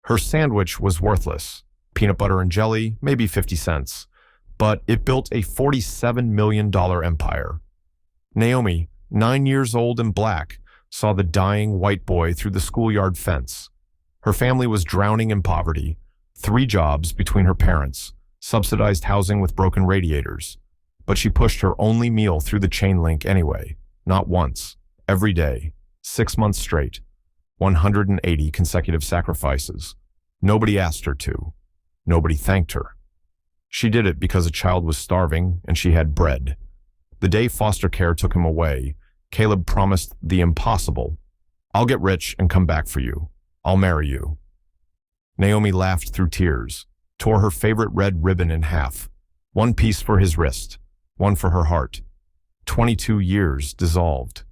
Her sandwich was worthless. Peanut butter and jelly, maybe 50 cents. But it built a $47 million empire. Naomi, 9 years old and black, saw the dying white boy through the schoolyard fence. Her family was drowning in poverty. 3 jobs between her parents, subsidized housing with broken radiators. But she pushed her only meal through the chain link anyway. Not once. Every day. 6 months straight. 180 consecutive sacrifices. Nobody asked her to. Nobody thanked her. She did it because a child was starving and she had bread. The day foster care took him away, Caleb promised the impossible. I'll get rich and come back for you. I'll marry you. Naomi laughed through tears, tore her favorite red ribbon in half. 1 piece for his wrist, 1 for her heart. 22 years dissolved.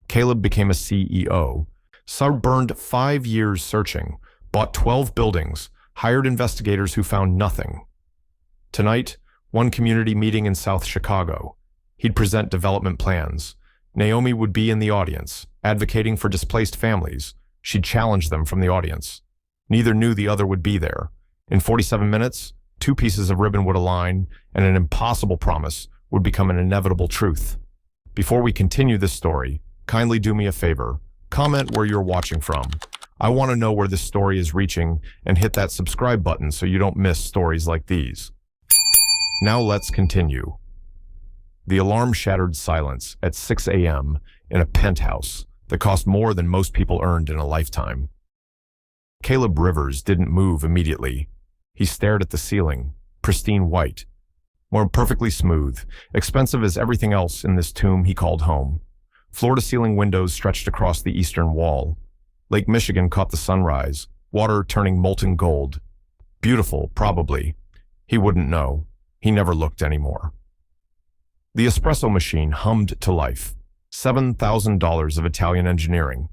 Caleb became a CEO, burned 5 years searching, bought 12 buildings, hired investigators who found nothing. Tonight, one community meeting in South Chicago. He'd present development plans. Naomi would be in the audience, advocating for displaced families. She'd challenge them from the audience. Neither knew the other would be there. In 47 minutes, 2 pieces of ribbon would align, and an impossible promise would become an inevitable truth. Before we continue this story, kindly do me a favor. Comment where you're watching from. I want to know where this story is reaching, and hit that subscribe button so you don't miss stories like these. Now let's continue. The alarm shattered silence at 6 a.m. in a penthouse that cost more than most people earned in a lifetime. Caleb Rivers didn't move immediately. He stared at the ceiling, pristine white, more perfectly smooth, expensive as everything else in this tomb he called home. Floor-to-ceiling windows stretched across the eastern wall. Lake Michigan caught the sunrise, water turning molten gold. Beautiful, probably. He wouldn't know. He never looked anymore. The espresso machine hummed to life. $7,000 of Italian engineering.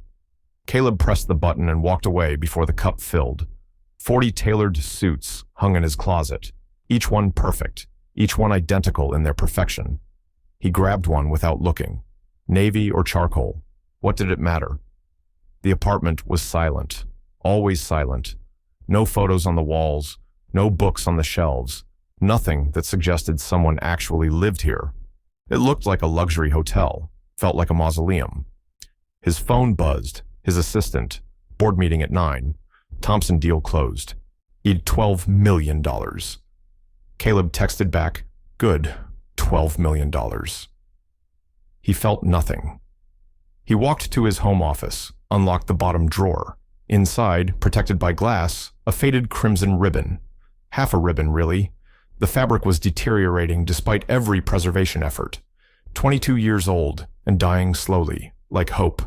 Caleb pressed the button and walked away before the cup filled. 40 tailored suits hung in his closet, each one perfect, each one identical in their perfection. He grabbed one without looking. Navy or charcoal, what did it matter? The apartment was silent, always silent. No photos on the walls, no books on the shelves, nothing that suggested someone actually lived here. It looked like a luxury hotel, felt like a mausoleum. His phone buzzed, his assistant, board meeting at 9. Thompson deal closed. He'd $12 million. Caleb texted back, good, $12 million. He felt nothing. He walked to his home office, unlocked the bottom drawer. Inside, protected by glass, a faded crimson ribbon. Half a ribbon, really. The fabric was deteriorating despite every preservation effort. 22 years old and dying slowly, like hope.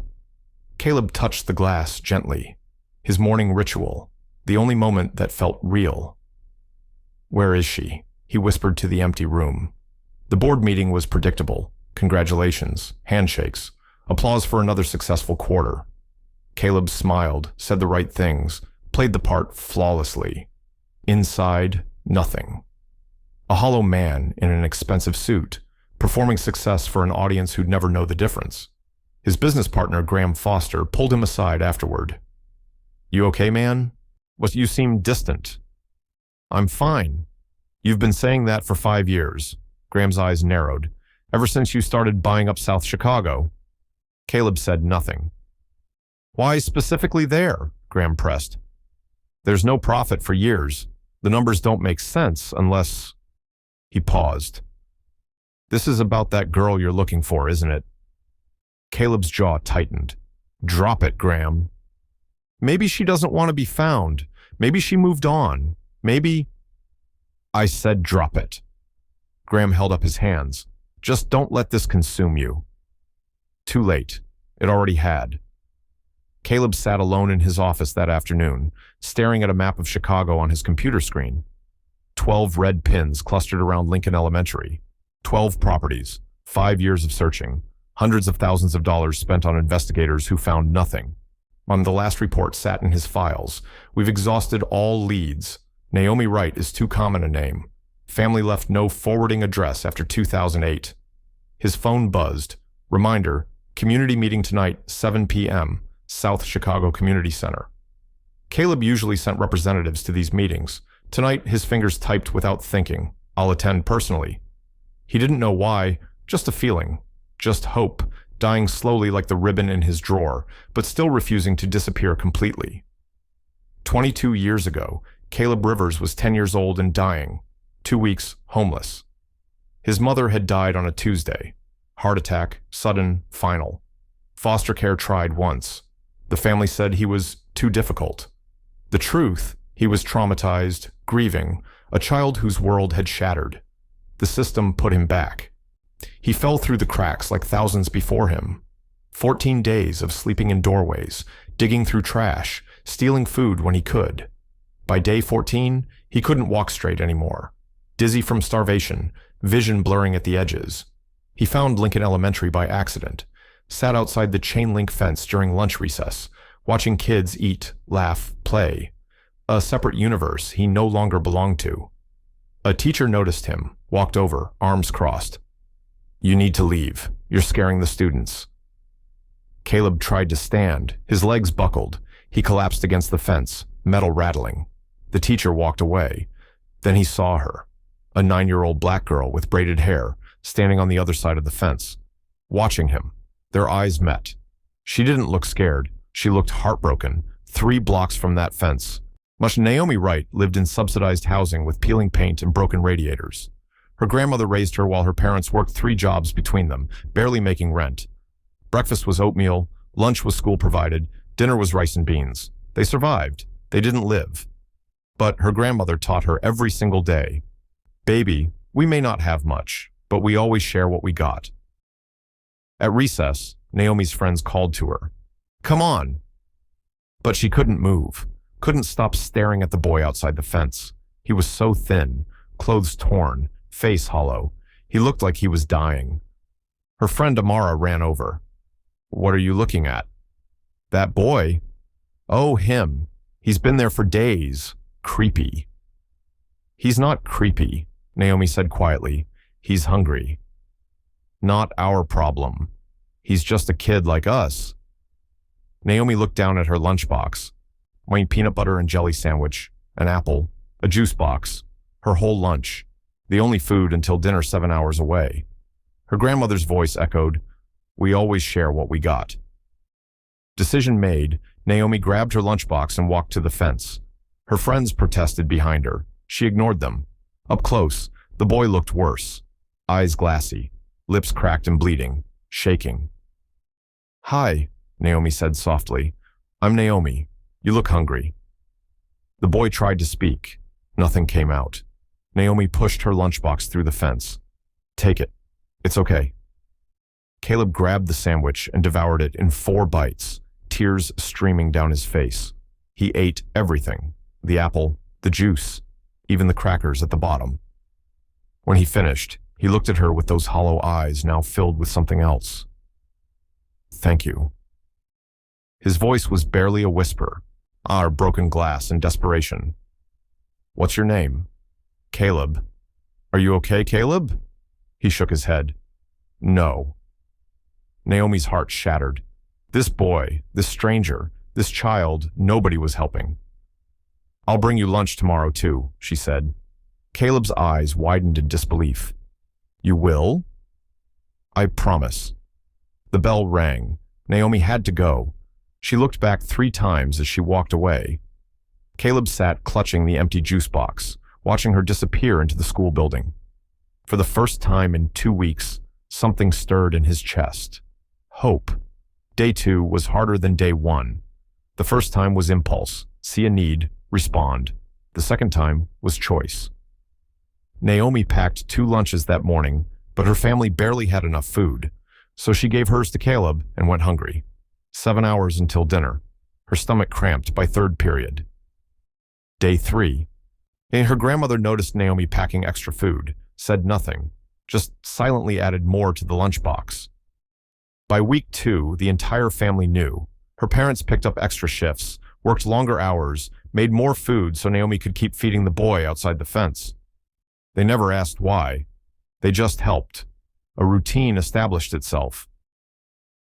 Caleb touched the glass gently. His morning ritual, the only moment that felt real. Where is she? He whispered to the empty room. The board meeting was predictable. Congratulations, handshakes, applause for another successful quarter. Caleb smiled, said the right things, played the part flawlessly. Inside, nothing. A hollow man in an expensive suit, performing success for an audience who'd never know the difference. His business partner, Graham Foster, pulled him aside afterward. You okay, man? Well, you seem distant. I'm fine. You've been saying that for 5 years. Graham's eyes narrowed. Ever since you started buying up South Chicago. Caleb said nothing. Why specifically there? Graham pressed. There's no profit for years. The numbers don't make sense unless... He paused. This is about that girl you're looking for, isn't it? Caleb's jaw tightened. Drop it, Graham. Maybe she doesn't want to be found. Maybe she moved on. Maybe... I said drop it. Graham held up his hands. Just don't let this consume you. Too late. It already had. Caleb sat alone in his office that afternoon, staring at a map of Chicago on his computer screen. 12 red pins clustered around Lincoln Elementary. 12 properties, 5 years of searching, hundreds of thousands of dollars spent on investigators who found nothing. On the last report sat in his files. We've exhausted all leads. Naomi Wright is too common a name. Family left no forwarding address after 2008. His phone buzzed. Reminder, community meeting tonight, 7 p.m., South Chicago Community Center. Caleb usually sent representatives to these meetings. Tonight, his fingers typed without thinking. I'll attend personally. He didn't know why, just a feeling, just hope, dying slowly like the ribbon in his drawer, but still refusing to disappear completely. 22 years ago, Caleb Rivers was 10 years old and dying, 2 weeks homeless. His mother had died on a Tuesday. Heart attack, sudden, final. Foster care tried once. The family said he was too difficult. The truth, he was traumatized, grieving, a child whose world had shattered. The system put him back. He fell through the cracks like thousands before him. 14 days of sleeping in doorways, digging through trash, stealing food when he could. By day 14, he couldn't walk straight anymore. Dizzy from starvation, vision blurring at the edges. He found Lincoln Elementary by accident, sat outside the chain-link fence during lunch recess, watching kids eat, laugh, play. A separate universe he no longer belonged to. A teacher noticed him, walked over, arms crossed. You need to leave. You're scaring the students. Caleb tried to stand. His legs buckled. He collapsed against the fence, metal rattling. The teacher walked away. Then he saw her, a 9-year-old black girl with braided hair, standing on the other side of the fence, watching him. Their eyes met. She didn't look scared. She looked heartbroken, 3 blocks from that fence. Much Naomi Wright lived in subsidized housing with peeling paint and broken radiators. Her grandmother raised her while her parents worked 3 jobs between them, barely making rent. Breakfast was oatmeal, lunch was school provided, dinner was rice and beans. They survived. They didn't live. But her grandmother taught her every single day, "Baby, we may not have much, but we always share what we got." At recess, Naomi's friends called to her. "Come on." But she couldn't move, couldn't stop staring at the boy outside the fence. He was so thin, clothes torn, face hollow. He looked like he was dying. Her friend Amara ran over. "What are you looking at?" "That boy." "Oh, him. He's been there for days. Creepy." "He's not creepy," Naomi said quietly. "He's hungry." "Not our problem. He's just a kid like us." Naomi looked down at her lunchbox. One peanut butter and jelly sandwich, an apple, a juice box, her whole lunch, the only food until dinner 7 hours away. Her grandmother's voice echoed, "We always share what we got." Decision made, Naomi grabbed her lunchbox and walked to the fence. Her friends protested behind her. She ignored them. Up close, the boy looked worse. Eyes glassy, lips cracked and bleeding, shaking. "Hi," Naomi said softly. "I'm Naomi. You look hungry." The boy tried to speak. Nothing came out. Naomi pushed her lunchbox through the fence. "Take it. It's okay." Caleb grabbed the sandwich and devoured it in 4 bites, tears streaming down his face. He ate everything, the apple, the juice, even the crackers at the bottom. When he finished, he looked at her with those hollow eyes now filled with something else. "Thank you." His voice was barely a whisper, broken glass and desperation. "What's your name?" "Caleb." "Are you okay, Caleb?" He shook his head. "No." Naomi's heart shattered. This boy, this stranger, this child, nobody was helping. "I'll bring you lunch tomorrow too," she said. Caleb's eyes widened in disbelief. "You will?" "I promise." The bell rang. Naomi had to go. She looked back 3 times as she walked away. Caleb sat clutching the empty juice box, watching her disappear into the school building. For the first time in 2 weeks, something stirred in his chest. Hope. Day 2 was harder than day 1. The first time was impulse, see a need, respond. The second time was choice. Naomi packed 2 lunches that morning, but her family barely had enough food, so she gave hers to Caleb and went hungry. 7 hours until dinner. Her stomach cramped by 3rd period. Day 3. Her grandmother noticed Naomi packing extra food, said nothing, just silently added more to the lunchbox. By week 2, the entire family knew. Her parents picked up extra shifts, worked longer hours, made more food so Naomi could keep feeding the boy outside the fence. They never asked why. They just helped. A routine established itself.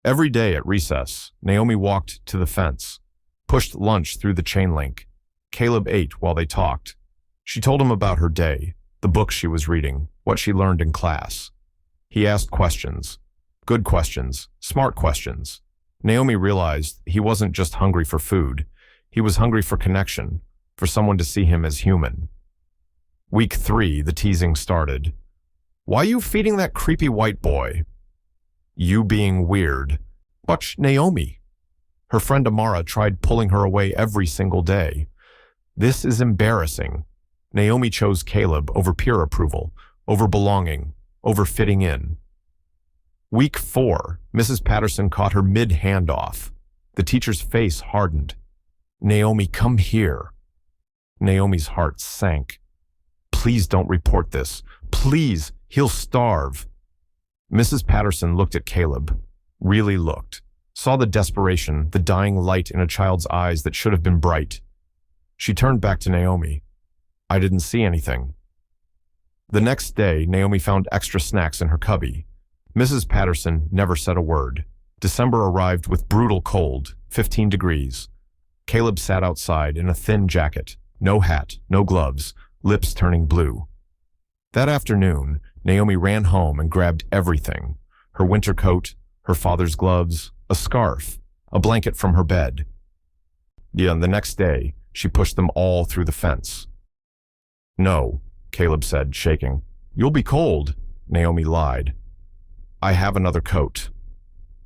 Every day at recess, Naomi walked to the fence. pushed lunch through the chain link. Caleb ate while they talked. She told him about her day, the books she was reading, what she learned in class. He asked questions. Good questions, smart questions. Naomi realized he wasn't just hungry for food. He was hungry for connection, for someone to see him as human. Week 3, the teasing started. "Why you feeding that creepy white boy?" "You being weird." "Watch Naomi." Her friend Amara tried pulling her away every single day. "This is embarrassing." Naomi chose Caleb over peer approval, over belonging, over fitting in. Week 4, Mrs. Patterson caught her mid-handoff. The teacher's face hardened. "Naomi, come here." Naomi's heart sank. "Please don't report this. Please, he'll starve." Mrs. Patterson looked at Caleb, really looked, saw the desperation, the dying light in a child's eyes that should have been bright. She turned back to Naomi. "I didn't see anything." The next day, Naomi found extra snacks in her cubby. Mrs. Patterson never said a word. December arrived with brutal cold, 15 degrees. Caleb sat outside in a thin jacket, no hat, no gloves, lips turning blue. That afternoon, Naomi ran home and grabbed everything: her winter coat, her father's gloves, a scarf, a blanket from her bed. And the next day, she pushed them all through the fence. "No," Caleb said, shaking. "You'll be cold." Naomi lied. "I have another coat."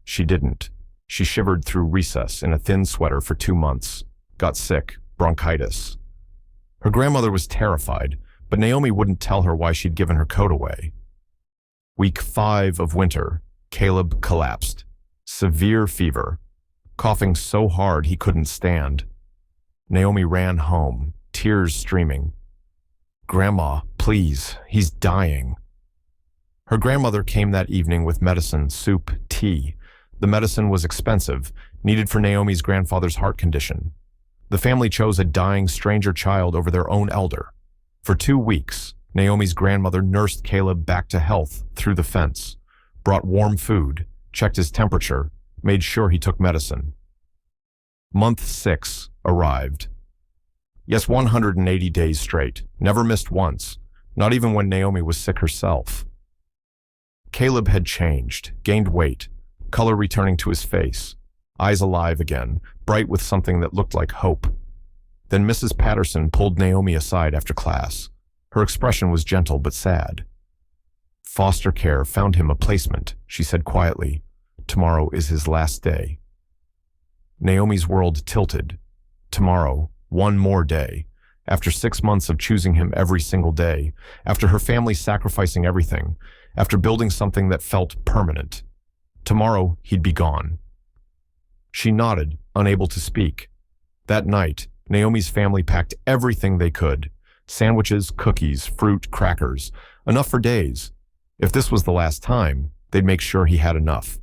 She didn't. She shivered through recess in a thin sweater for 2 months, got sick, bronchitis. Her grandmother was terrified, but Naomi wouldn't tell her why she'd given her coat away. Week 5 of winter, Caleb collapsed. Severe fever, coughing so hard he couldn't stand. Naomi ran home, tears streaming. "Grandma, please, he's dying." Her grandmother came that evening with medicine, soup, tea. The medicine was expensive, needed for Naomi's grandfather's heart condition. The family chose a dying stranger child over their own elder. For 2 weeks, Naomi's grandmother nursed Caleb back to health through the fence, brought warm food, checked his temperature, made sure he took medicine. Month 6 arrived. Yes, 180 days straight, never missed once, not even when Naomi was sick herself. Caleb had changed, gained weight, color returning to his face, eyes alive again, bright with something that looked like hope. Then Mrs. Patterson pulled Naomi aside after class. Her expression was gentle but sad. "Foster care found him a placement," she said quietly. "Tomorrow is his last day." Naomi's world tilted. Tomorrow, one more day. After 6 months of choosing him every single day, after her family sacrificing everything, after building something that felt permanent. Tomorrow, he'd be gone. She nodded, unable to speak. That night, Naomi's family packed everything they could. Sandwiches, cookies, fruit, crackers. Enough for days. If this was the last time, they'd make sure he had enough.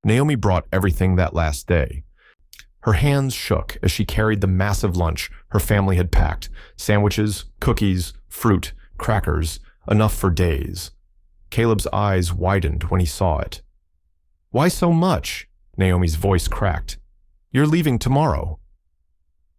Naomi brought everything that last day. Her hands shook as she carried the massive lunch her family had packed. Sandwiches, cookies, fruit, crackers. Enough for days. Caleb's eyes widened when he saw it. "Why so much?" Naomi's voice cracked. "You're leaving tomorrow."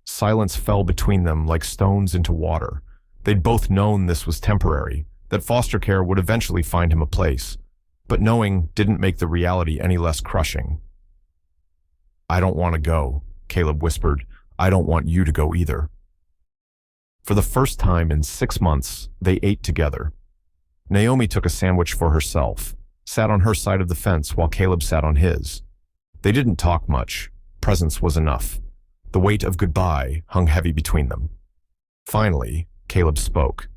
Silence fell between them like stones into water. They'd both known this was temporary, that foster care would eventually find him a place. But knowing didn't make the reality any less crushing. "I don't want to go," Caleb whispered. "I don't want you to go either." For the first time in 6 months, they ate together. Naomi took a sandwich for herself, sat on her side of the fence while Caleb sat on his. They didn't talk much. Presence was enough. The weight of goodbye hung heavy between them. Finally, Caleb spoke.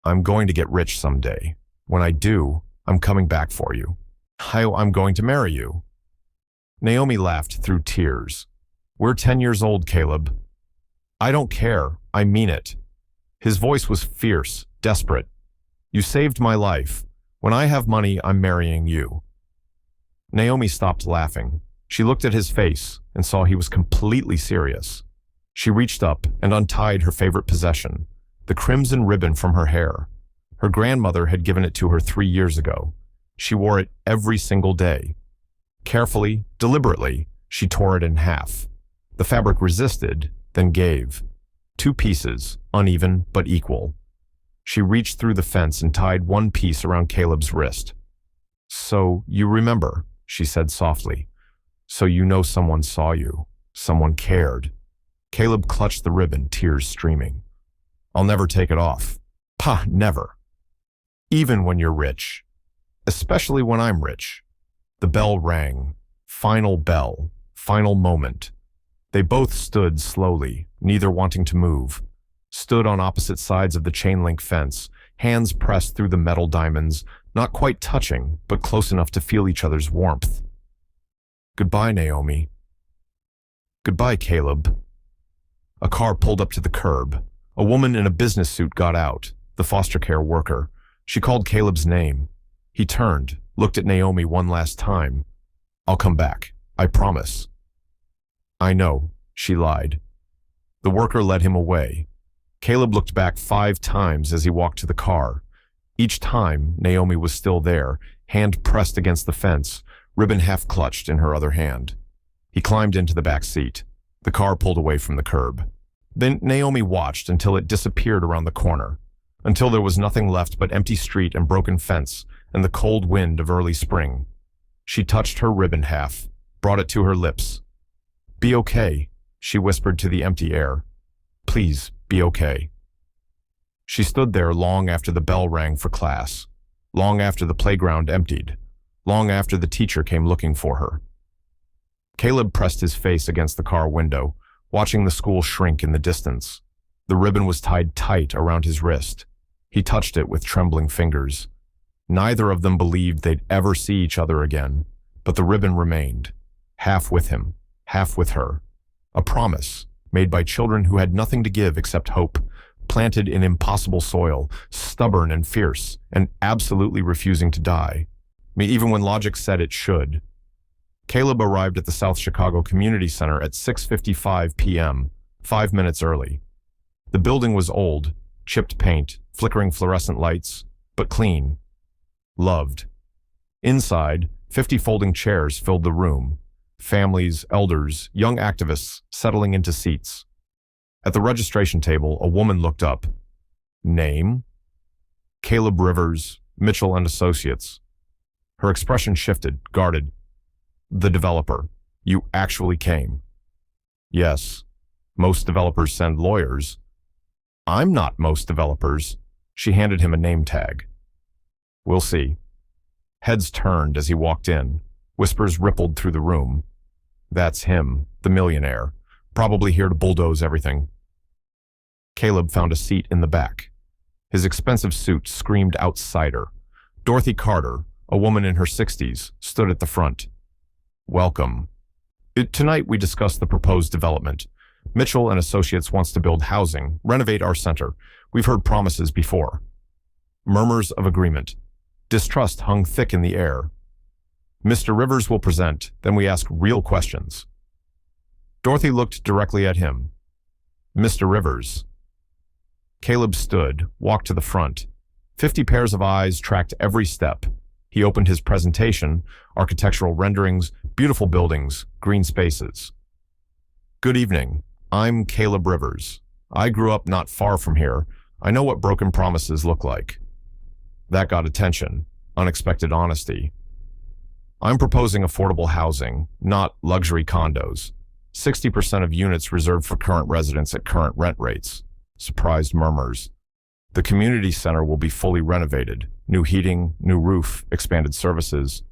"I'm going to get rich someday. When I do, I'm coming back for you. I'm going to marry you." Naomi laughed through tears. "We're 10 years old, Caleb." "I don't care. I mean it." His voice was fierce, desperate. "You saved my life. When I have money, I'm marrying you." Naomi stopped laughing. She looked at his face and saw he was completely serious. She reached up and untied her favorite possession, the crimson ribbon from her hair. Her grandmother had given it to her 3 years ago. She wore it every single day. Carefully, deliberately, she tore it in half. The fabric resisted, then gave. 2 pieces, uneven but equal. She reached through the fence and tied one piece around Caleb's wrist. "So you remember," she said softly. "So you know someone saw you. Someone cared." Caleb clutched the ribbon, tears streaming. "I'll never take it off." "Pah, never. Even when you're rich. Especially when I'm rich." The bell rang. Final bell. Final moment. They both stood slowly, neither wanting to move. Stood on opposite sides of the chain-link fence, hands pressed through the metal diamonds, not quite touching, but close enough to feel each other's warmth. "Goodbye, Naomi." "Goodbye, Caleb." A car pulled up to the curb. A woman in a business suit got out, the foster care worker. She called Caleb's name. He turned, looked at Naomi one last time. "I'll come back. I promise." "I know," she lied. The worker led him away. Caleb looked back 5 times as he walked to the car. Each time, Naomi was still there, hand pressed against the fence, ribbon half clutched in her other hand. He climbed into the back seat. The car pulled away from the curb. Then Naomi watched until it disappeared around the corner, until there was nothing left but empty street and broken fence and the cold wind of early spring. She touched her ribbon half, brought it to her lips. "Be okay," she whispered to the empty air. "Please, be okay." She stood there long after the bell rang for class, long after the playground emptied, long after the teacher came looking for her. Caleb pressed his face against the car window, watching the school shrink in the distance. The ribbon was tied tight around his wrist. He touched it with trembling fingers. Neither of them believed they'd ever see each other again, but the ribbon remained, half with him, half with her. A promise, made by children who had nothing to give except hope, planted in impossible soil, stubborn and fierce, and absolutely refusing to die. Even when logic said it should. Caleb arrived at the South Chicago Community Center at 6:55 p.m., 5 minutes early. The building was old, chipped paint, flickering fluorescent lights, but clean. Loved. Inside, 50 folding chairs filled the room. Families, elders, young activists settling into seats. At the registration table, a woman looked up. "Name?" "Caleb Rivers, Mitchell and Associates." Her expression shifted, guarded. "The developer. You actually came." "Yes. Most developers send lawyers." "I'm not most developers." She handed him a name tag. "We'll see." Heads turned as he walked in. Whispers rippled through the room. "That's him, the millionaire. Probably here to bulldoze everything." Caleb found a seat in the back. His expensive suit screamed outsider. Dorothy Carter, a woman in her 60s, stood at the front. "Welcome. Tonight we discuss the proposed development. Mitchell and Associates wants to build housing, renovate our center. We've heard promises before." Murmurs of agreement. Distrust hung thick in the air. "Mr. Rivers will present, then we ask real questions." Dorothy looked directly at him. "Mr. Rivers." Caleb stood, walked to the front. 50 pairs of eyes tracked every step. He opened his presentation, architectural renderings, beautiful buildings, green spaces. "Good evening. I'm Caleb Rivers. I grew up not far from here. I know what broken promises look like." That got attention, unexpected honesty. "I'm proposing affordable housing, not luxury condos. 60% of units reserved for current residents at current rent rates." Surprised murmurs. "The community center will be fully renovated. New heating, new roof, expanded services.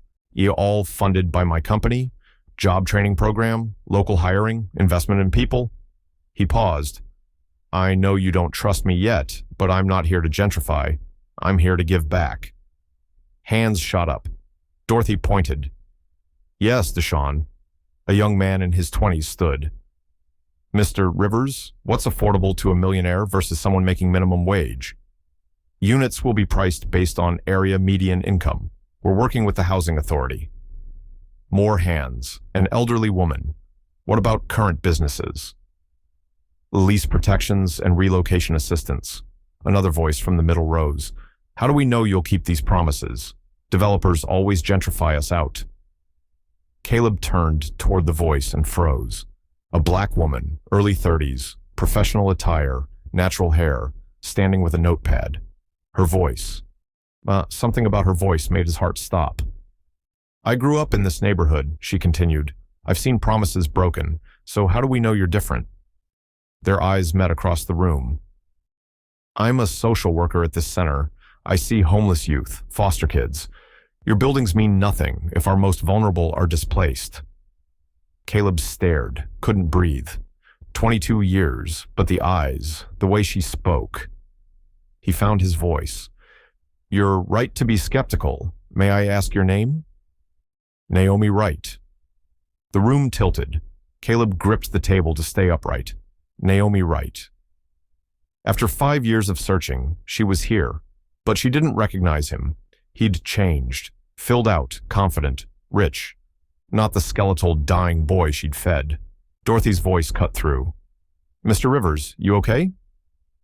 All funded by my company. Job training program, local hiring, investment in people." He paused. "I know you don't trust me yet, but I'm not here to gentrify. I'm here to give back." Hands shot up. Dorothy pointed. "Yes, Deshawn." A young man in his 20s stood. "Mr. Rivers, what's affordable to a millionaire versus someone making minimum wage?" "Units will be priced based on area median income. We're working with the housing authority." More hands. An elderly woman. "What about current businesses?" "Lease protections and relocation assistance." Another voice from the middle rows. "How do we know you'll keep these promises? Developers always gentrify us out." Caleb turned toward the voice and froze. A black woman, early 30s, professional attire, natural hair, standing with a notepad. Her voice. Something about her voice made his heart stop. I grew up in this neighborhood, she continued. I've seen promises broken, so how do we know you're different? Their eyes met across the room. I'm a social worker at this center. I see homeless youth, foster kids. Your buildings mean nothing if our most vulnerable are displaced. Caleb stared, couldn't breathe. 22 years, but the eyes, the way she spoke. He found his voice. You're right to be skeptical. May I ask your name? Naomi Wright. The room tilted. Caleb gripped the table to stay upright. Naomi Wright. After 5 years of searching, she was here, but she didn't recognize him. He'd changed, filled out, confident, rich. Not the skeletal, dying boy she'd fed. Dorothy's voice cut through. Mr. Rivers, you okay?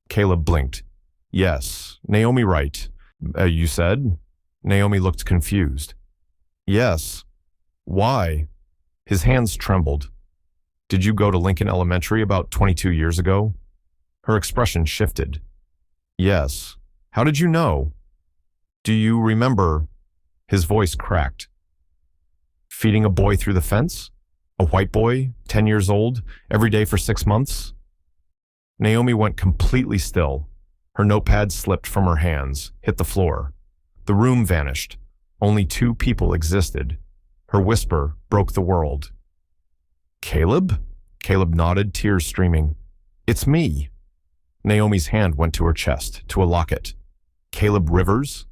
Caleb blinked. Yes, Naomi Wright. You said? Naomi looked confused. Yes. Why? His hands trembled. Did you go to Lincoln Elementary about 22 years ago? Her expression shifted. Yes. How did you know? Do you remember? His voice cracked. Feeding a boy through the fence? A white boy, 10 years old, every day for 6 months? Naomi went completely still. Her notepad slipped from her hands, hit the floor. The room vanished. Only 2 people existed. Her whisper broke the world. Caleb? Caleb nodded, tears streaming. It's me. Naomi's hand went to her chest, to a locket. Caleb Rivers?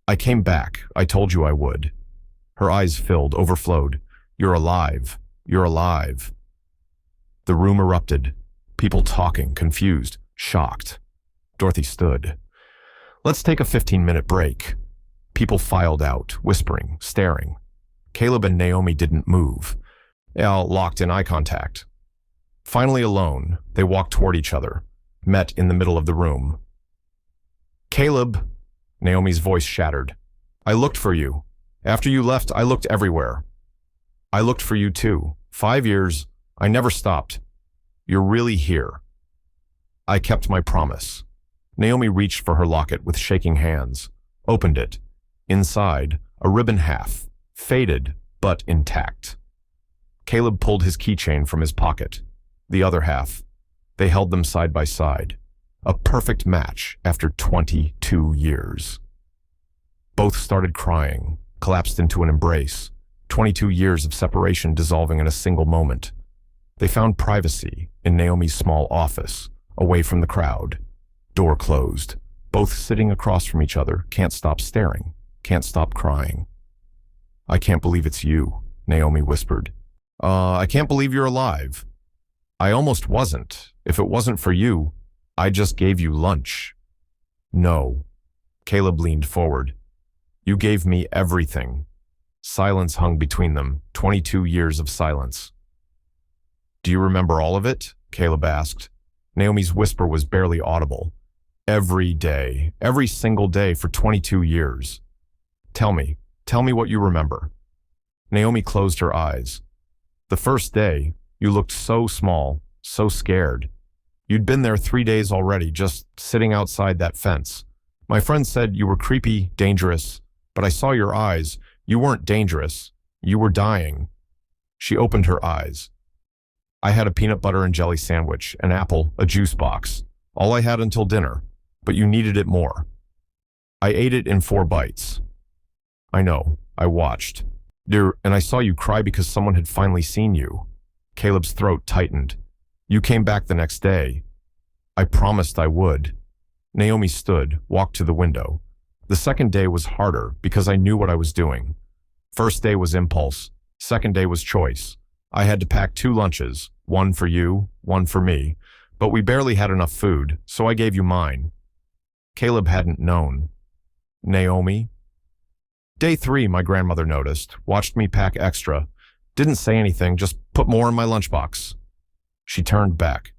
I came back. I told you I would. Her eyes filled, overflowed. You're alive. You're alive. The room erupted. People talking, confused, shocked. Dorothy stood. Let's take a 15-minute break. People filed out, whispering, staring. Caleb and Naomi didn't move. They all locked in eye contact. Finally alone, they walked toward each other, met in the middle of the room. Caleb, Naomi's voice shattered. I looked for you. After you left, I looked everywhere. I looked for you too. 5 years. I never stopped. You're really here. I kept my promise. Naomi reached for her locket with shaking hands, opened it. Inside, a ribbon half, faded but intact. Caleb pulled his keychain from his pocket. The other half. They held them side by side. A perfect match after 22 years. Both started crying, collapsed into an embrace. 22 years of separation dissolving in a single moment. They found privacy in Naomi's small office, away from the crowd. Door closed. Both sitting across from each other, can't stop staring, can't stop crying. I can't believe it's you, Naomi whispered. I can't believe you're alive. I almost wasn't. If it wasn't for you, I just gave you lunch. No. Caleb leaned forward. You gave me everything. Silence hung between them, 22 years of silence. Do you remember all of it? Caleb asked. Naomi's whisper was barely audible. Every day, every single day for 22 years. Tell me what you remember. Naomi closed her eyes. The first day, you looked so small, so scared. You'd been there 3 days already, just sitting outside that fence. My friend said you were creepy, dangerous, but I saw your eyes. You weren't dangerous. You were dying. She opened her eyes. I had a peanut butter and jelly sandwich, an apple, a juice box. All I had until dinner, but you needed it more. I ate it in 4 bites. I know, I watched. And I saw you cry because someone had finally seen you. Caleb's throat tightened. You came back the next day. I promised I would. Naomi stood, walked to the window. The second day was harder because I knew what I was doing. First day was impulse. Second day was choice. I had to pack 2 lunches, one for you, one for me, but we barely had enough food, so I gave you mine. Caleb hadn't known. Naomi? Day 3, my grandmother noticed, watched me pack extra. Didn't say anything, just put more in my lunchbox. She turned back.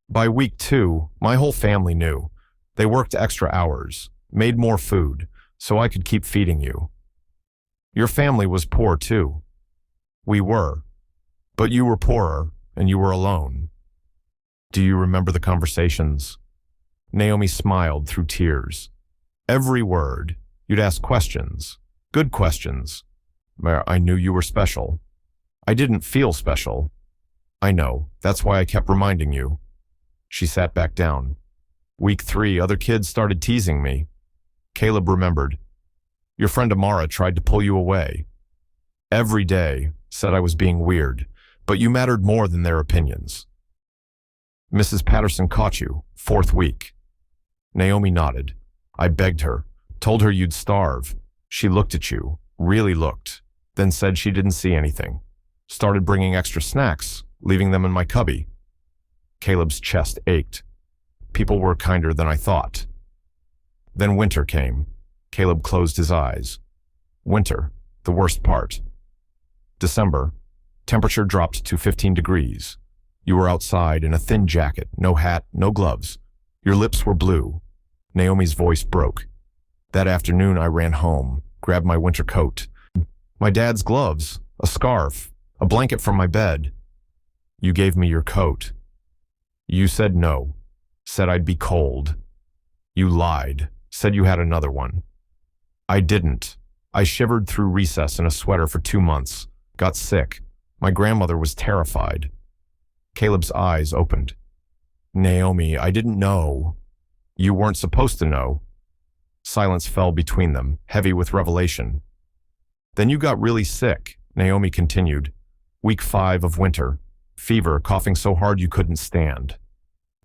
By week 2, my whole family knew. They worked extra hours, made more food, so I could keep feeding you. Your family was poor too. We were. But you were poorer. and you were alone. Do you remember the conversations? Naomi smiled through tears. Every word. You'd ask questions. Good questions. I knew you were special. I didn't feel special. I know. That's why I kept reminding you. She sat back down. Week 3, other kids started teasing me. Caleb remembered. Your friend Amara tried to pull you away. Every day, said I was being weird, but you mattered more than their opinions. Mrs. Patterson caught you, 4th week. Naomi nodded. I begged her, told her you'd starve. She looked at you, really looked, then said she didn't see anything. Started bringing extra snacks, leaving them in my cubby. Caleb's chest ached. People were kinder than I thought. Then winter came. Caleb closed his eyes. Winter, the worst part. December, temperature dropped to 15 degrees. You were outside in a thin jacket, no hat, no gloves. Your lips were blue. Naomi's voice broke. That afternoon I ran home, grabbed my winter coat, my dad's gloves, a scarf, a blanket from my bed. You gave me your coat. You said no, said I'd be cold. You lied, said you had another one. I didn't. I shivered through recess in a sweater for 2 months, got sick. My grandmother was terrified. Caleb's eyes opened. Naomi, I didn't know. You weren't supposed to know. Silence fell between them, heavy with revelation. Then you got really sick, Naomi continued. Week 5 of winter. Fever, coughing so hard you couldn't stand.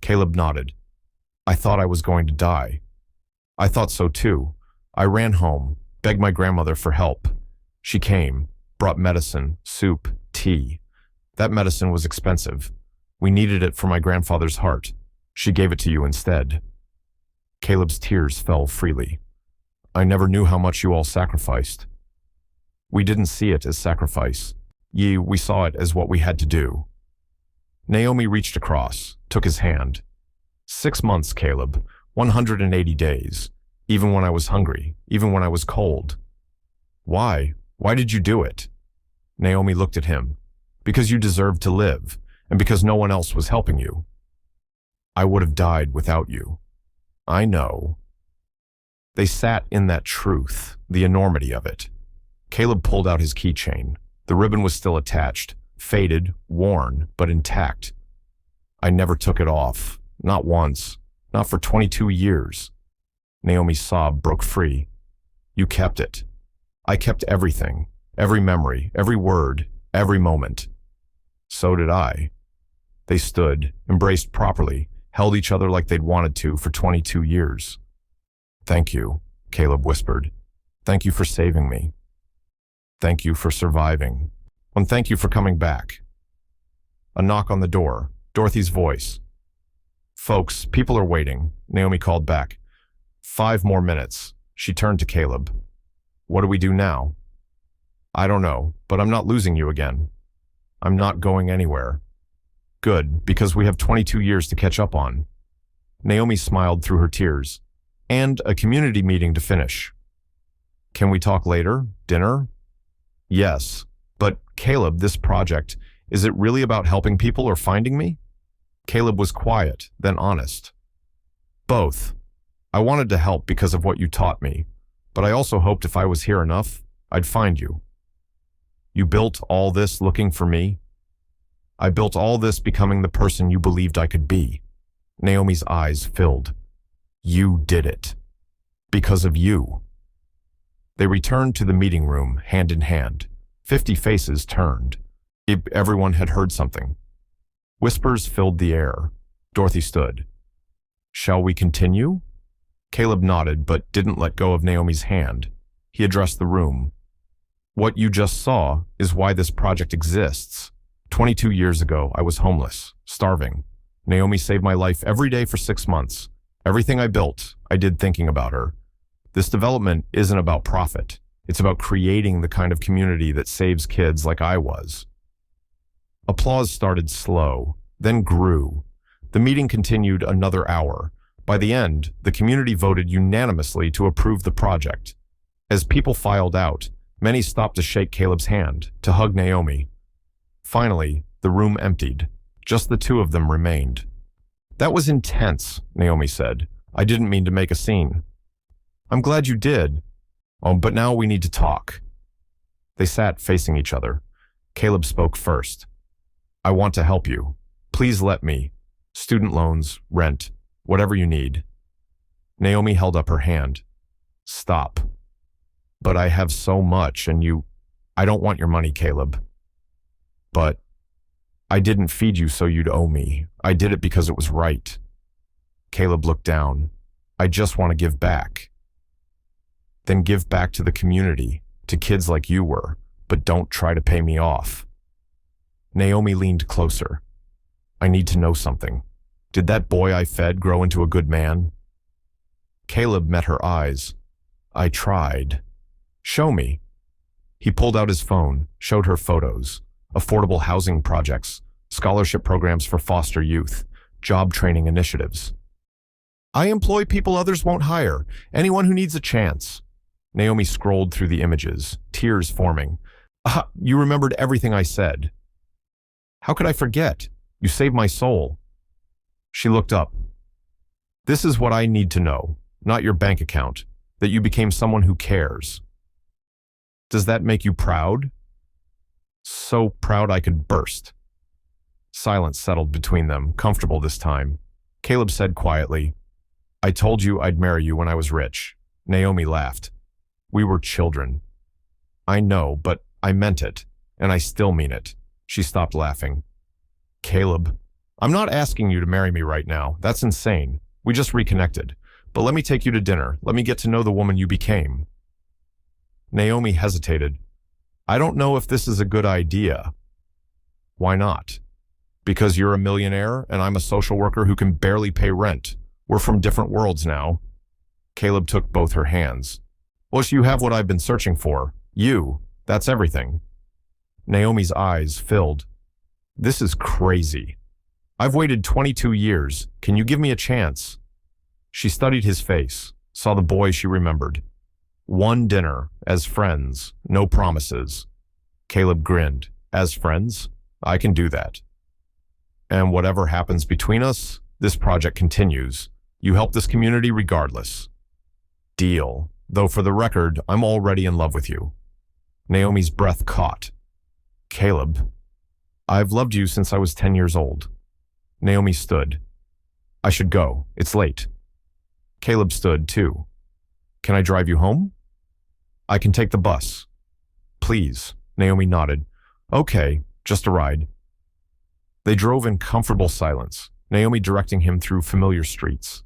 Caleb nodded. I thought I was going to die. I thought so too. I ran home, begged my grandmother for help. She came, brought medicine, soup, tea. That medicine was expensive. We needed it for my grandfather's heart. She gave it to you instead. Caleb's tears fell freely. I never knew how much you all sacrificed. We didn't see it as sacrifice. We saw it as what we had to do. Naomi reached across, took his hand. 6 months, Caleb, 180 days. Even when I was hungry, even when I was cold. Why? Why did you do it? Naomi looked at him. Because you deserved to live, and because no one else was helping you. I would have died without you. I know. They sat in that truth, the enormity of it. Caleb pulled out his keychain. The ribbon was still attached, faded, worn, but intact. I never took it off, not once, not for 22 years. Naomi's sob broke free. You kept it. I kept everything, every memory, every word, every moment. So did I. They stood, embraced properly, held each other like they'd wanted to for 22 years. Thank you, Caleb whispered. Thank you for saving me. Thank you for surviving. And thank you for coming back. A knock on the door, Dorothy's voice. Folks, people are waiting, Naomi called back. 5 more minutes. She turned to Caleb. What do we do now? I don't know, but I'm not losing you again. I'm not going anywhere. Good, because we have 22 years to catch up on. Naomi smiled through her tears. And a community meeting to finish. Can we talk later? Dinner? Yes, but Caleb, this project, is it really about helping people or finding me? Caleb was quiet, then honest. Both. I wanted to help because of what you taught me, but I also hoped if I was here enough, I'd find you. You built all this looking for me? I built all this becoming the person you believed I could be. Naomi's eyes filled. You did it. Because of you. They returned to the meeting room, hand in hand. 50 faces turned. Everyone had heard something. Whispers filled the air. Dorothy stood. Shall we continue? Caleb nodded, but didn't let go of Naomi's hand. He addressed the room. What you just saw is why this project exists. 22 years ago, I was homeless, starving. Naomi saved my life every day for 6 months. Everything I built, I did thinking about her. This development isn't about profit. It's about creating the kind of community that saves kids like I was. Applause started slow, then grew. The meeting continued another hour. By the end, the community voted unanimously to approve the project. As people filed out, many stopped to shake Caleb's hand, to hug Naomi. Finally, the room emptied. Just the two of them remained. That was intense, Naomi said. I didn't mean to make a scene. I'm glad you did. Oh, but now we need to talk. They sat facing each other. Caleb spoke first. I want to help you. Please let me. Student loans, rent, whatever you need. Naomi held up her hand. Stop. But I have so much and I don't want your money, Caleb. But I didn't feed you so you'd owe me. I did it because it was right. Caleb looked down. I just want to give back. Then give back to the community, to kids like you were, but don't try to pay me off. Naomi leaned closer. I need to know something. Did that boy I fed grow into a good man? Caleb met her eyes. I tried. Show me. He pulled out his phone, showed her photos, affordable housing projects, scholarship programs for foster youth, job training initiatives. I employ people others won't hire, anyone who needs a chance. Naomi scrolled through the images, tears forming. You remembered everything I said. How could I forget? You saved my soul. She looked up. This is what I need to know, not your bank account, that you became someone who cares. Does that make you proud? So proud I could burst. Silence settled between them, comfortable this time. Caleb said quietly, I told you I'd marry you when I was rich. Naomi laughed. We were children. I know, but I meant it, and I still mean it. She stopped laughing. Caleb, I'm not asking you to marry me right now. That's insane. We just reconnected. But let me take you to dinner. Let me get to know the woman you became. Naomi hesitated. I don't know if this is a good idea. Why not? Because you're a millionaire and I'm a social worker who can barely pay rent. We're from different worlds now. Caleb took both her hands. Well, you have what I've been searching for. You. That's everything. Naomi's eyes filled. This is crazy. I've waited 22 years. Can you give me a chance? She studied his face, saw the boy she remembered. One dinner, as friends, no promises. Caleb grinned. As friends? I can do that. And whatever happens between us, this project continues. You help this community regardless. Deal. Though for the record, I'm already in love with you. Naomi's breath caught. Caleb, I've loved you since I was 10 years old. Naomi stood. I should go. It's late. Caleb stood, too. Can I drive you home? I can take the bus. Please. Naomi nodded. Okay, just a ride. They drove in comfortable silence, Naomi directing him through familiar streets.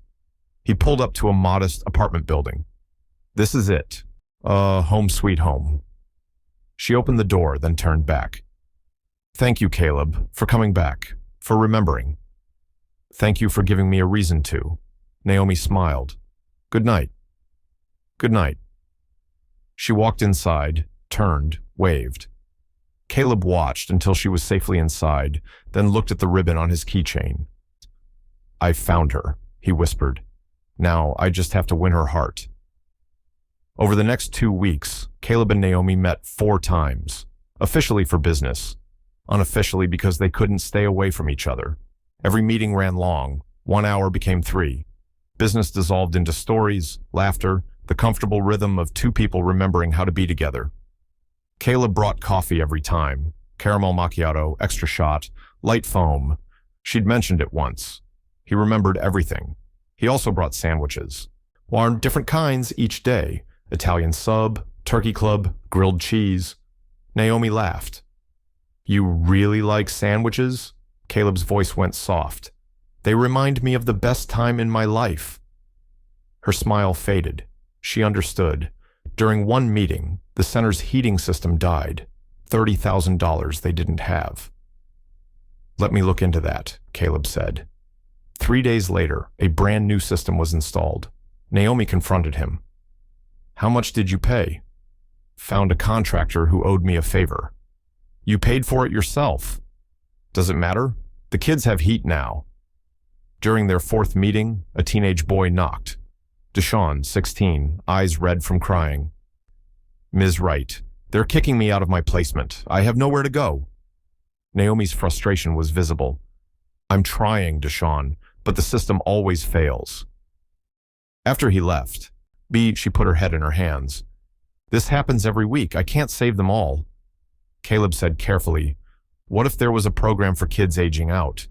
He pulled up to a modest apartment building. This is it. Home sweet home. She opened the door, then turned back. Thank you, Caleb, for coming back, for remembering. Thank you for giving me a reason to. Naomi smiled. Good night. Good night. She walked inside, turned, waved. Caleb watched until she was safely inside, then looked at the ribbon on his keychain. I found her, he whispered. Now I just have to win her heart. Over the next 2 weeks, Caleb and Naomi met 4 times, officially for business, unofficially because they couldn't stay away from each other. Every meeting ran long. 1 hour became 3. Business dissolved into stories, laughter, the comfortable rhythm of 2 people remembering how to be together. Caleb brought coffee every time, caramel macchiato, extra shot, light foam. She'd mentioned it once. He remembered everything. He also brought sandwiches. Different kinds each day. Italian sub, turkey club, grilled cheese. Naomi laughed. You really like sandwiches? Caleb's voice went soft. They remind me of the best time in my life. Her smile faded. She understood. During one meeting, the center's heating system died. $30,000 they didn't have. Let me look into that, Caleb said. 3 days later, a brand new system was installed. Naomi confronted him. How much did you pay? Found a contractor who owed me a favor. You paid for it yourself. Does it matter? The kids have heat now. During their 4th meeting, a teenage boy knocked. Deshaun, 16, eyes red from crying. Ms. Wright, they're kicking me out of my placement. I have nowhere to go. Naomi's frustration was visible. I'm trying, Deshawn, but the system always fails. After he left, she put her head in her hands. This happens every week. I can't save them all. Caleb said carefully, what if there was a program for kids aging out?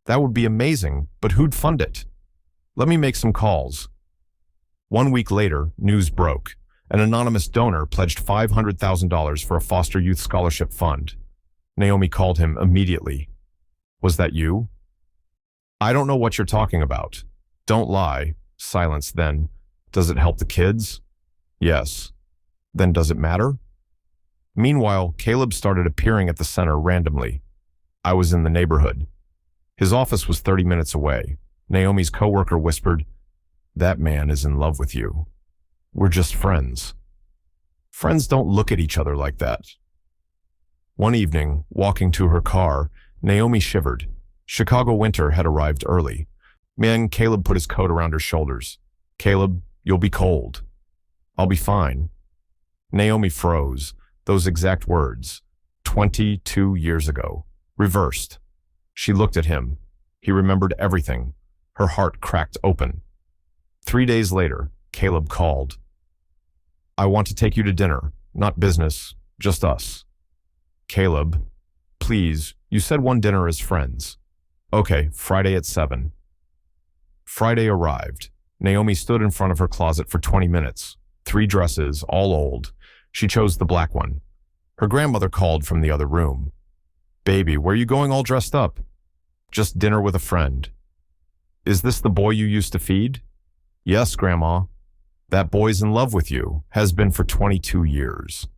That would be amazing, but who'd fund it? Let me make some calls. 1 week later, news broke. An anonymous donor pledged $500,000 for a foster youth scholarship fund. Naomi called him immediately. Was that you? I don't know what you're talking about. Don't lie. Silence then. Does it help the kids? Yes. Then does it matter? Meanwhile, Caleb started appearing at the center randomly. I was in the neighborhood. His office was 30 minutes away. Naomi's coworker whispered, that man is in love with you. We're just friends. Friends don't look at each other like that. One evening, walking to her car, Naomi shivered. Chicago winter had arrived early. Caleb put his coat around her shoulders. Caleb, you'll be cold. I'll be fine. Naomi froze. Those exact words. 22 years ago. Reversed. She looked at him. He remembered everything. Her heart cracked open. 3 days later, Caleb called. I want to take you to dinner. Not business, just us. Caleb, please, you said one dinner as friends. Okay, Friday at 7. Friday arrived. Naomi stood in front of her closet for 20 minutes. 3 dresses, all old. She chose the black one. Her grandmother called from the other room. Baby, where are you going all dressed up? Just dinner with a friend. Is this the boy you used to feed? Yes, Grandma. That boy's in love with you, has been for 22 years.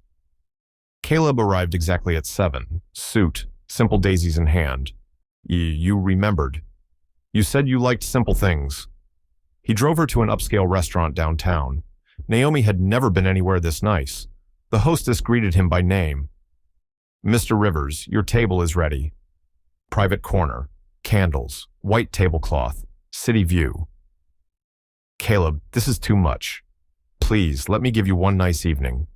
Caleb arrived exactly at 7, suit, simple daisies in hand. You remembered. You said you liked simple things. He drove her to an upscale restaurant downtown. Naomi had never been anywhere this nice. The hostess greeted him by name. Mr. Rivers, your table is ready. Private corner, candles, white tablecloth, city view. Caleb, this is too much. Please, let me give you one nice evening.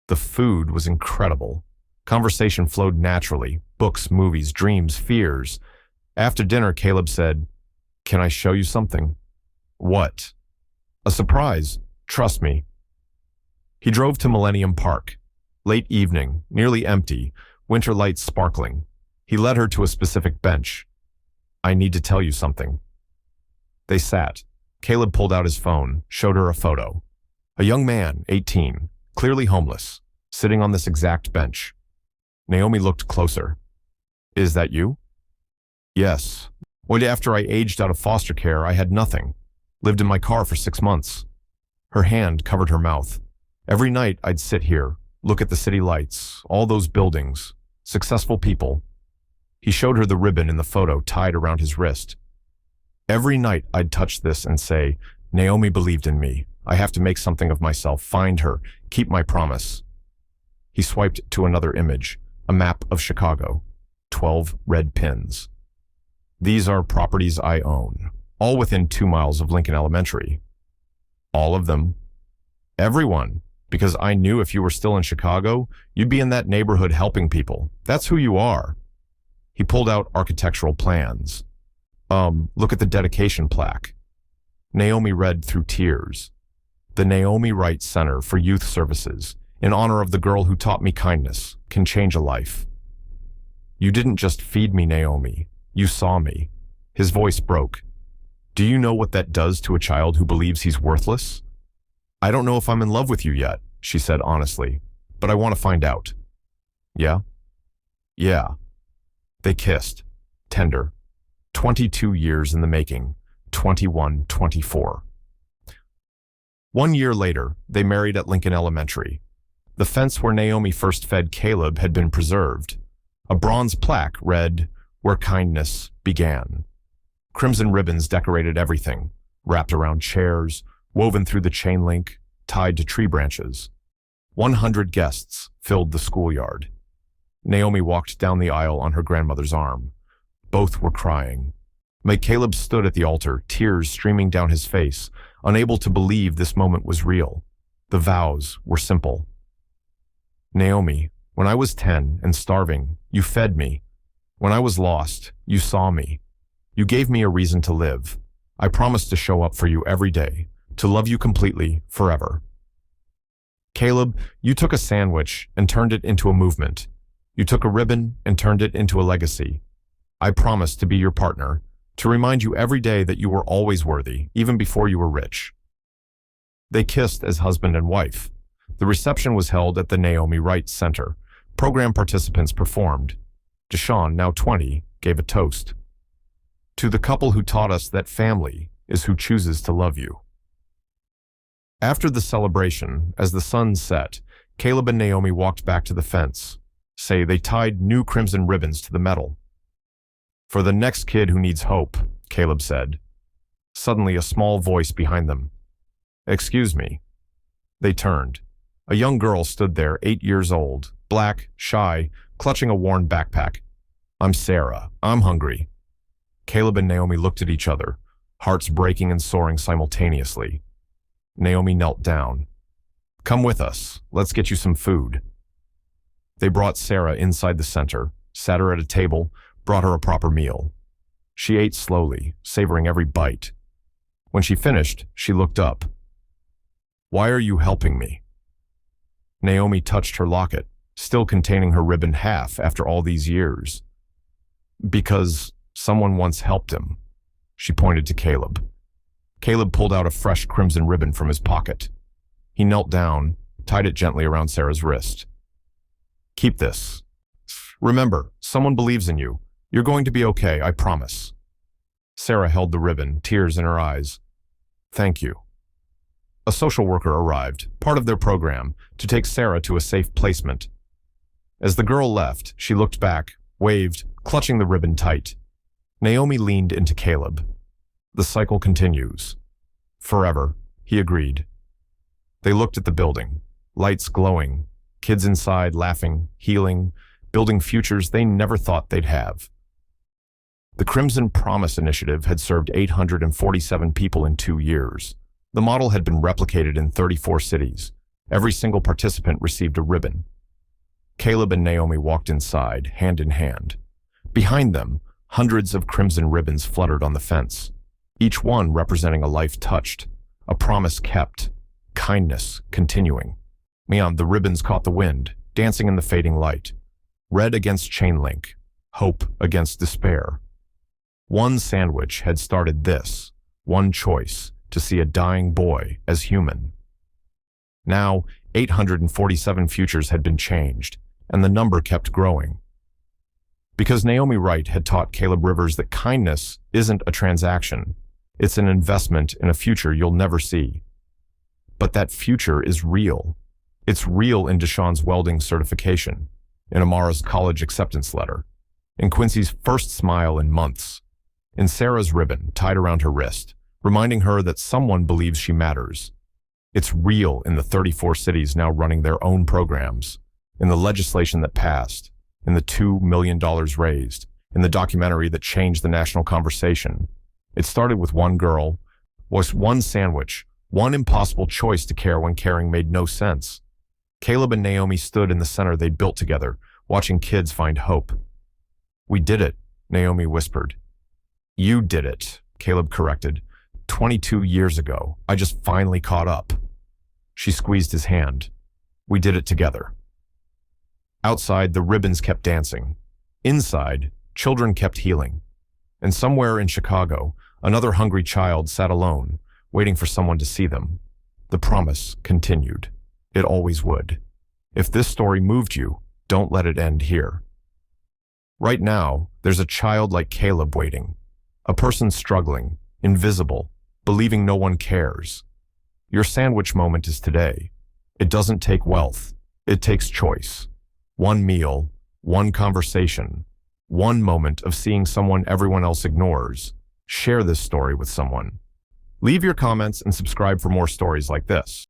The food was incredible. Conversation flowed naturally. Books, movies, dreams, fears. After dinner, Caleb said, Can I show you something? What? A surprise. Trust me. He drove to Millennium Park. Late evening, nearly empty, winter lights sparkling. He led her to a specific bench. I need to tell you something. They sat. Caleb pulled out his phone, showed her a photo. A young man, 18, clearly homeless, sitting on this exact bench. Naomi looked closer. Is that you? Yes. Well, after I aged out of foster care, I had nothing. Lived in my car for 6 months. Her hand covered her mouth. Every night I'd sit here, look at the city lights, all those buildings, successful people. He showed her the ribbon in the photo tied around his wrist. Every night I'd touch this and say, Naomi believed in me. I have to make something of myself, find her, keep my promise. He swiped to another image, a map of Chicago, 12 red pins. These are properties I own, all within 2 miles of Lincoln Elementary. All of them. Everyone, because I knew if you were still in Chicago, you'd be in that neighborhood helping people. That's who you are. He pulled out architectural plans. Look at the dedication plaque. Naomi read through tears. The Naomi Wright Center for Youth Services, in honor of the girl who taught me kindness, can change a life. You didn't just feed me, Naomi. You saw me. His voice broke. Do you know what that does to a child who believes he's worthless? I don't know if I'm in love with you yet, she said honestly, but I want to find out. Yeah? Yeah. They kissed. Tender. 22 years in the making. 21, 24. 1 year later, they married at Lincoln Elementary. The fence where Naomi first fed Caleb had been preserved. A bronze plaque read, Where Kindness Began. Crimson ribbons decorated everything, wrapped around chairs, woven through the chain link, tied to tree branches. 100 guests filled the schoolyard. Naomi walked down the aisle on her grandmother's arm. Both were crying. Caleb stood at the altar, tears streaming down his face, unable to believe this moment was real. The vows were simple. Naomi, when I was 10 and starving, you fed me. When I was lost, you saw me. You gave me a reason to live. I promised to show up for you every day, to love you completely, forever. Caleb, you took a sandwich and turned it into a movement. You took a ribbon and turned it into a legacy. I promised to be your partner, to remind you every day that you were always worthy, even before you were rich. They kissed as husband and wife. The reception was held at the Naomi Wright Center. Program participants performed. Deshawn, now 20, gave a toast. To the couple who taught us that family is who chooses to love you. After the celebration, as the sun set, Caleb and Naomi walked back to the fence. They tied new crimson ribbons to the metal. For the next kid who needs hope, Caleb said. Suddenly, a small voice behind them. Excuse me. They turned. A young girl stood there, 8 years old, black, shy, clutching a worn backpack. I'm Sarah. I'm hungry. Caleb and Naomi looked at each other, hearts breaking and soaring simultaneously. Naomi knelt down. Come with us. Let's get you some food. They brought Sarah inside the center, sat her at a table, brought her a proper meal. She ate slowly, savoring every bite. When she finished, she looked up. Why are you helping me? Naomi touched her locket, still containing her ribbon half after all these years. Because someone once helped him. She pointed to Caleb. Caleb pulled out a fresh crimson ribbon from his pocket. He knelt down, tied it gently around Sarah's wrist. Keep this. Remember, someone believes in you. You're going to be okay, I promise. Sarah held the ribbon, tears in her eyes. Thank you. A social worker arrived, part of their program, to take Sarah to a safe placement. As the girl left, she looked back, waved, clutching the ribbon tight. Naomi leaned into Caleb. The cycle continues. Forever, he agreed. They looked at the building, lights glowing, kids inside laughing, healing, building futures they never thought they'd have. The Crimson Promise Initiative had served 847 people in 2 years. The model had been replicated in 34 cities. Every single participant received a ribbon. Caleb and Naomi walked inside, hand in hand. Behind them, hundreds of crimson ribbons fluttered on the fence, each one representing a life touched, a promise kept, kindness continuing. Beyond, the ribbons caught the wind, dancing in the fading light. Red against chain link, hope against despair. One sandwich had started this, one choice, to see a dying boy as human. Now, 847 futures had been changed, and the number kept growing. Because Naomi Wright had taught Caleb Rivers that kindness isn't a transaction, it's an investment in a future you'll never see. But that future is real. It's real in Deshawn's welding certification, in Amara's college acceptance letter, in Quincy's first smile in months, in Sarah's ribbon tied around her wrist, reminding her that someone believes she matters. It's real in the 34 cities now running their own programs, in the legislation that passed, in the $2 million raised, in the documentary that changed the national conversation. It started with one girl, was one sandwich, one impossible choice to care when caring made no sense. Caleb and Naomi stood in the center they'd built together, watching kids find hope. We did it, Naomi whispered. You did it, Caleb corrected. 22 years ago, I just finally caught up. She squeezed his hand. We did it together. Outside, the ribbons kept dancing. Inside, children kept healing. And somewhere in Chicago, another hungry child sat alone, waiting for someone to see them. The promise continued. It always would. If this story moved you, don't let it end here. Right now, there's a child like Caleb waiting. A person struggling, invisible, believing no one cares. Your sandwich moment is today. It doesn't take wealth. It takes choice. One meal, one conversation, one moment of seeing someone everyone else ignores. Share this story with someone. Leave your comments and subscribe for more stories like this.